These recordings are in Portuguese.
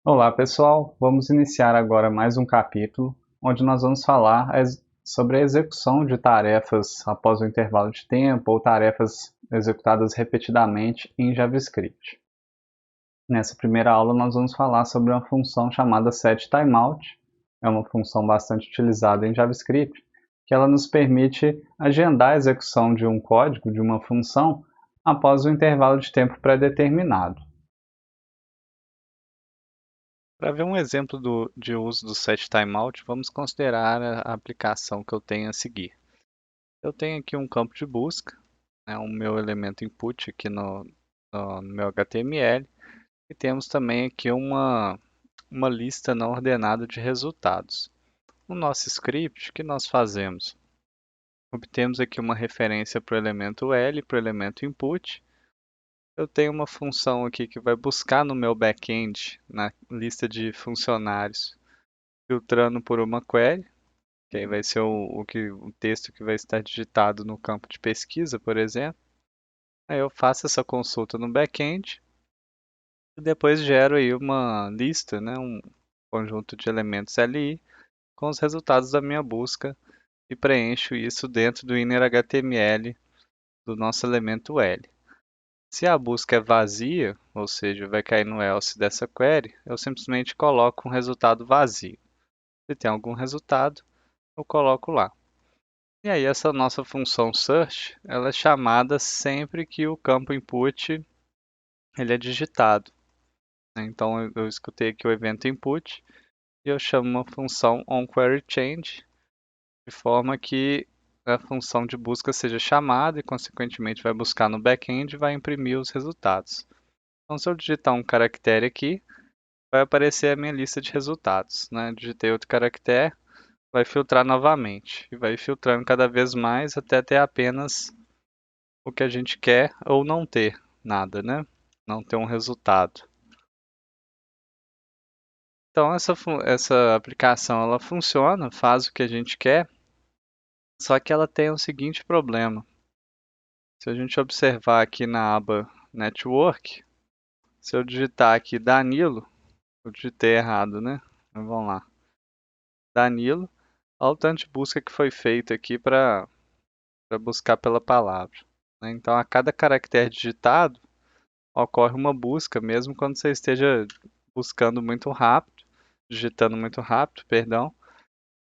Olá pessoal, vamos iniciar agora mais um capítulo, onde nós vamos falar sobre a execução de tarefas após o intervalo de tempo ou tarefas executadas repetidamente em JavaScript. Nessa primeira aula nós vamos falar sobre uma função chamada setTimeout. É uma função bastante utilizada em JavaScript, que ela nos permite agendar a execução de um código, de uma função, após um intervalo de tempo pré-determinado. Para ver um exemplo de uso do setTimeout, vamos considerar a aplicação que eu tenho a seguir. Eu tenho aqui um campo de busca, o meu elemento input aqui no meu HTML, e temos também aqui uma lista não ordenada de resultados. No nosso script, o que nós fazemos? Obtemos aqui uma referência para o elemento L, para o elemento input. Eu tenho uma função aqui que vai buscar no meu back-end, na lista de funcionários, filtrando por uma query, que aí vai ser o texto que vai estar digitado no campo de pesquisa, por exemplo. Aí eu faço essa consulta no back-end e depois gero aí uma lista, um conjunto de elementos LI com os resultados da minha busca e preencho isso dentro do inner HTML do nosso elemento L. Se a busca é vazia, ou seja, vai cair no else dessa query, eu simplesmente coloco um resultado vazio. Se tem algum resultado, eu coloco lá. E aí essa nossa função search, ela é chamada sempre que o campo input ele é digitado, né? Então eu escutei aqui o evento input e eu chamo uma função onQueryChange de forma que a função de busca seja chamada e consequentemente vai buscar no back-end e vai imprimir os resultados. Então se eu digitar um caractere aqui, vai aparecer a minha lista de resultados, né? Digitei outro caractere, vai filtrar novamente e vai filtrando cada vez mais até ter apenas o que a gente quer ou não ter nada, né? Não ter um resultado. Então essa aplicação ela funciona, faz o que a gente quer, só que ela tem o seguinte problema. Se a gente observar aqui na aba Network, se eu digitar aqui Danilo, eu digitei errado, né? Então, vamos lá. Danilo, olha o tanto de busca que foi feito aqui para buscar pela palavra, né? Então a cada caractere digitado, ocorre uma busca, mesmo quando você esteja buscando muito rápido, digitando muito rápido, perdão.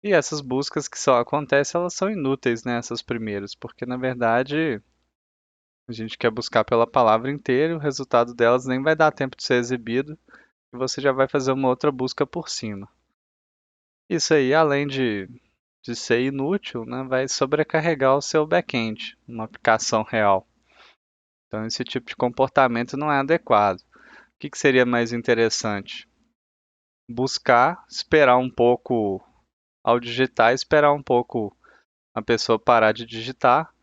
E essas buscas que só acontecem, elas são inúteis, né, essas primeiras, porque na verdade a gente quer buscar pela palavra inteira, e o resultado delas nem vai dar tempo de ser exibido, e você já vai fazer uma outra busca por cima. Isso aí, além de ser inútil, né, vai sobrecarregar o seu back-end, uma aplicação real. Então esse tipo de comportamento não é adequado. O que seria mais interessante? Buscar, esperar um pouco ao digitar, esperar um pouco a pessoa parar de digitar,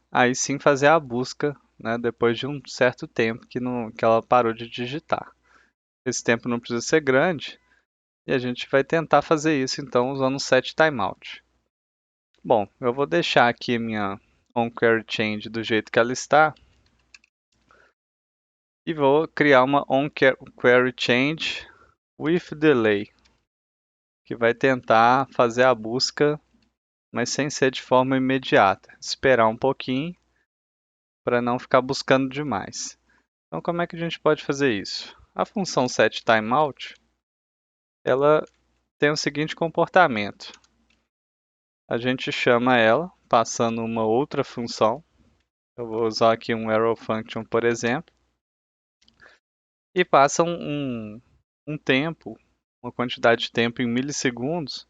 aí sim fazer a busca, né, depois de um certo tempo que ela parou de digitar. Esse tempo não precisa ser grande e a gente vai tentar fazer isso então usando o set timeout. Bom, eu vou deixar aqui minha onQueryChange do jeito que ela está e vou criar uma onQueryChange with delay, que vai tentar fazer a busca, mas sem ser de forma imediata. Esperar um pouquinho para não ficar buscando demais. Então, como é que a gente pode fazer isso? A função setTimeout, ela tem o seguinte comportamento. A gente chama ela passando uma outra função. Eu vou usar aqui um arrow function, por exemplo, e passa um tempo, uma quantidade de tempo em milissegundos,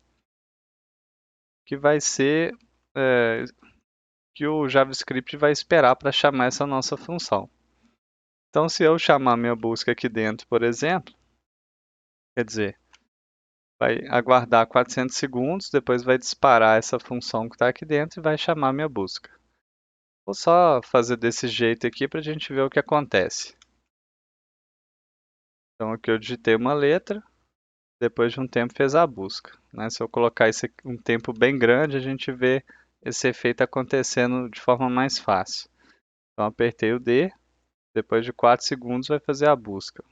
que vai ser é, que o JavaScript vai esperar para chamar essa nossa função. Então, se eu chamar minha busca aqui dentro, por exemplo, quer dizer, vai aguardar 400 segundos, depois vai disparar essa função que está aqui dentro e vai chamar minha busca. Vou só fazer desse jeito aqui para a gente ver o que acontece. Então aqui eu digitei uma letra, depois de um tempo fez a busca, né? Se eu colocar esse um tempo bem grande, a gente vê esse efeito acontecendo de forma mais fácil. Então apertei o D, depois de 4 segundos vai fazer a busca.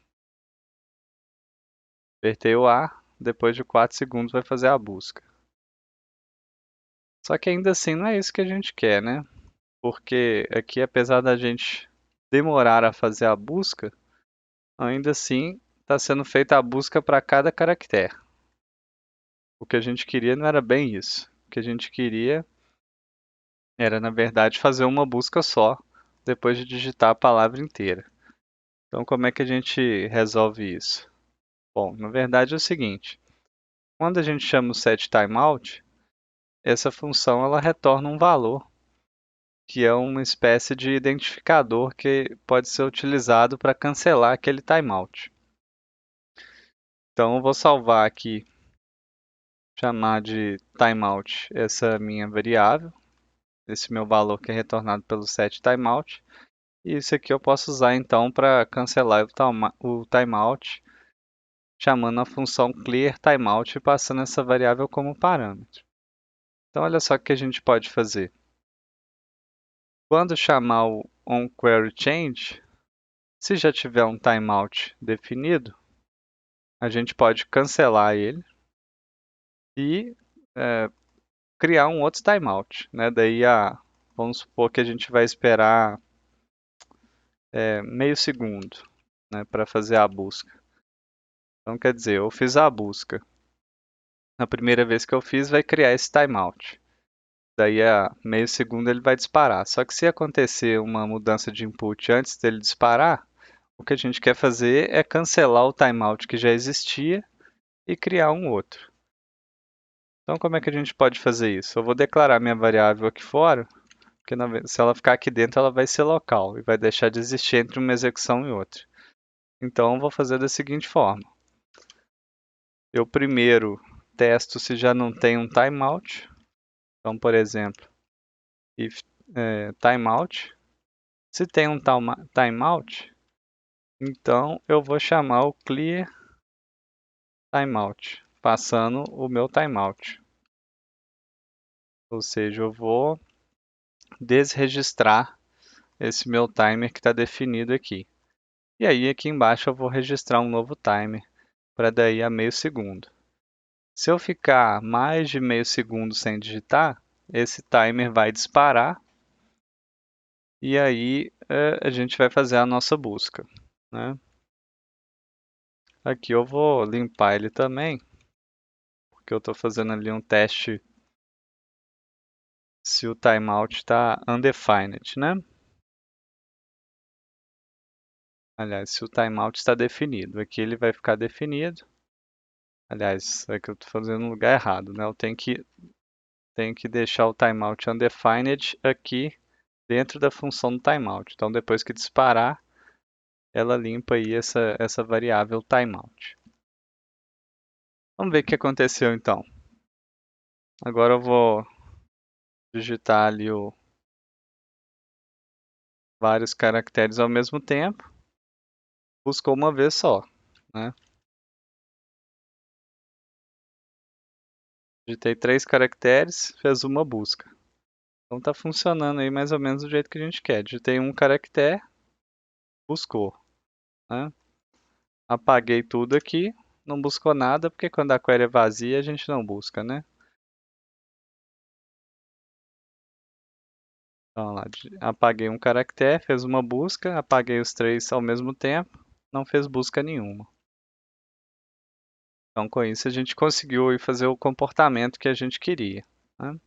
Apertei o A, depois de 4 segundos vai fazer a busca. Só que ainda assim não é isso que a gente quer, né? Porque aqui, apesar da gente demorar a fazer a busca, ainda assim está sendo feita a busca para cada caractere. O que a gente queria não era bem isso. O que a gente queria era, na verdade, fazer uma busca só, depois de digitar a palavra inteira. Então, como é que a gente resolve isso? Bom, na verdade é o seguinte: quando a gente chama o setTimeout, essa função ela retorna um valor que é uma espécie de identificador que pode ser utilizado para cancelar aquele timeout. Então eu vou salvar aqui, chamar de timeout essa minha variável, esse meu valor que é retornado pelo setTimeout. E isso aqui eu posso usar então para cancelar o timeout, chamando a função clearTimeout e passando essa variável como parâmetro. Então olha só o que a gente pode fazer. Quando chamar o onQueryChange, se já tiver um timeout definido, a gente pode cancelar ele e criar um outro timeout, né? Daí vamos supor que a gente vai esperar meio segundo, né, para fazer a busca. Então quer dizer, eu fiz a busca. Na primeira vez que eu fiz, vai criar esse timeout. Daí a meio segundo ele vai disparar. Só que se acontecer uma mudança de input antes dele disparar, o que a gente quer fazer é cancelar o timeout que já existia e criar um outro. Então como é que a gente pode fazer isso? Eu vou declarar minha variável aqui fora, porque se ela ficar aqui dentro ela vai ser local e vai deixar de existir entre uma execução e outra. Então eu vou fazer da seguinte forma. Eu primeiro testo se já não tem um timeout. Então, por exemplo, if timeout. Se tem um timeout, então eu vou chamar o clear timeout, passando o meu timeout. Ou seja, eu vou desregistrar esse meu timer que está definido aqui. E aí aqui embaixo eu vou registrar um novo timer para daí a meio segundo. Se eu ficar mais de meio segundo sem digitar, esse timer vai disparar e aí a gente vai fazer a nossa busca, né? Aqui eu vou limpar ele também, porque eu estou fazendo ali um teste se o timeout está undefined, né? Aliás, se o timeout está definido. Aqui ele vai ficar definido. Aliás, é que eu estou fazendo no lugar errado, né? Eu tenho que deixar o timeout undefined aqui dentro da função do timeout. Então, depois que disparar, ela limpa aí essa variável timeout. Vamos ver o que aconteceu então. Agora eu vou digitar ali vários caracteres ao mesmo tempo. Buscou uma vez só, né? Digitei 3 caracteres, fez uma busca. Então tá funcionando aí mais ou menos do jeito que a gente quer. Digitei um caractere, buscou, né? Apaguei tudo aqui, não buscou nada, porque quando a query é vazia a gente não busca, né? Então lá, apaguei um caractere, fez uma busca, apaguei os 3 ao mesmo tempo, não fez busca nenhuma. Então com isso a gente conseguiu fazer o comportamento que a gente queria, né?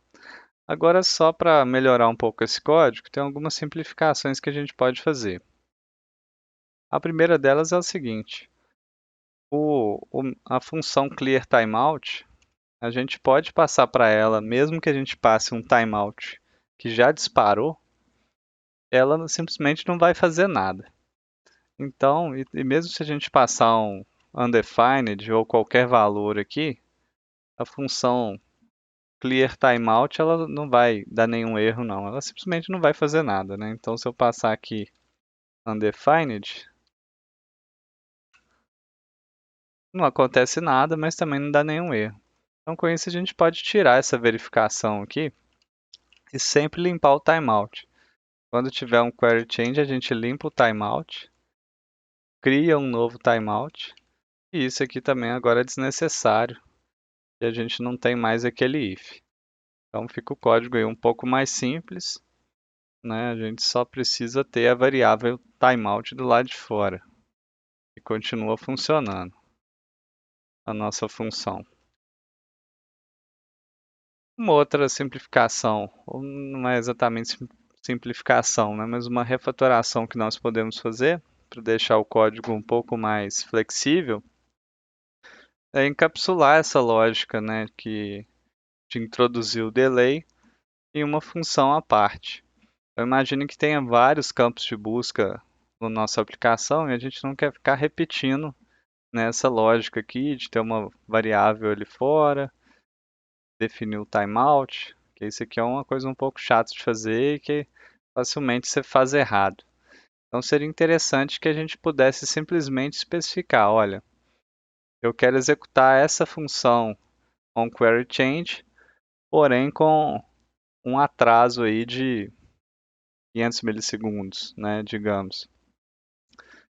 Agora só para melhorar um pouco esse código, tem algumas simplificações que a gente pode fazer. A primeira delas é o seguinte: a função clearTimeout, a gente pode passar para ela, mesmo que a gente passe um timeout que já disparou, ela simplesmente não vai fazer nada. Então, e mesmo se a gente passar um undefined ou qualquer valor aqui, a função clearTimeout ela não vai dar nenhum erro não, ela simplesmente não vai fazer nada, né? Então se eu passar aqui undefined, não acontece nada, mas também não dá nenhum erro. Então com isso a gente pode tirar essa verificação aqui e sempre limpar o timeout. Quando tiver um query change, a gente limpa o timeout, cria um novo timeout E isso aqui também agora é desnecessário, e a gente não tem mais aquele if. Então fica o código aí um pouco mais simples, né? A gente só precisa ter a variável timeout do lado de fora e continua funcionando a nossa função. Uma outra simplificação, ou não é exatamente simplificação, né? Mas uma refatoração que nós podemos fazer para deixar o código um pouco mais flexível é encapsular essa lógica, né, de introduzir o delay em uma função à parte. Eu imagino que tenha vários campos de busca na nossa aplicação e a gente não quer ficar repetindo nessa lógica aqui de ter uma variável ali fora, definir o timeout, que isso aqui é uma coisa um pouco chata de fazer e que facilmente você faz errado. Então seria interessante que a gente pudesse simplesmente especificar, olha, eu quero executar essa função onQueryChange, porém com um atraso aí de 500 milissegundos, né, digamos.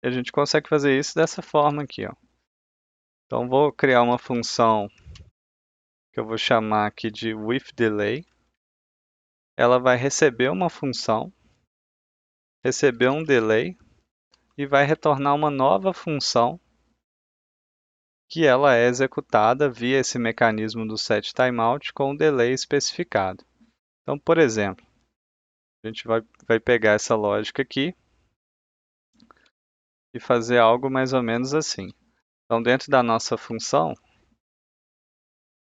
E a gente consegue fazer isso dessa forma aqui, ó. Então vou criar uma função que eu vou chamar aqui de withDelay. Ela vai receber uma função, receber um delay e vai retornar uma nova função que ela é executada via esse mecanismo do setTimeout com o delay especificado. Então, por exemplo, a gente vai pegar essa lógica aqui e fazer algo mais ou menos assim. Então, dentro da nossa função,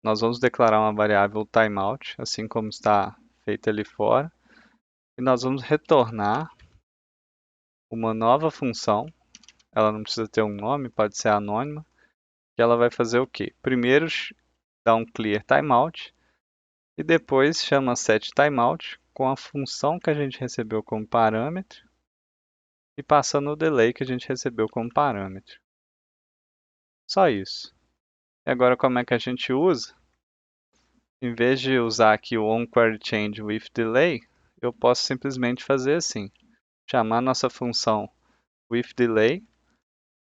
nós vamos declarar uma variável timeout, assim como está feita ali fora, e nós vamos retornar uma nova função. Ela não precisa ter um nome, pode ser anônima, que ela vai fazer o quê? Primeiro dá um clear timeout e depois chama setTimeout com a função que a gente recebeu como parâmetro e passando o delay que a gente recebeu como parâmetro. Só isso. E agora como é que a gente usa? Em vez de usar aqui o onQueryChange with delay, eu posso simplesmente fazer assim, chamar nossa função withDelay,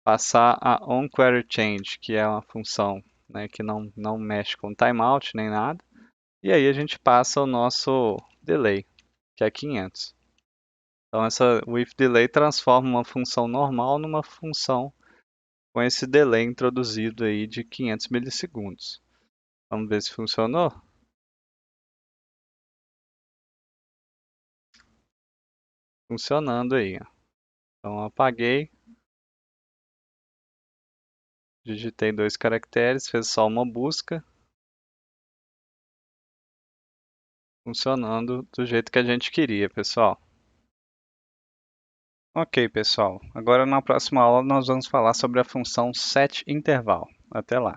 passar a onQueryChange, que é uma função, né, que não mexe com timeout nem nada, e aí a gente passa o nosso delay, que é 500. Então essa withDelay transforma uma função normal numa função com esse delay introduzido aí de 500 milissegundos. Vamos ver se funcionou? Funcionando aí. Então apaguei, digitei 2 caracteres, fez só uma busca, funcionando do jeito que a gente queria, pessoal. Ok, pessoal. Agora na próxima aula nós vamos falar sobre a função setInterval. Até lá.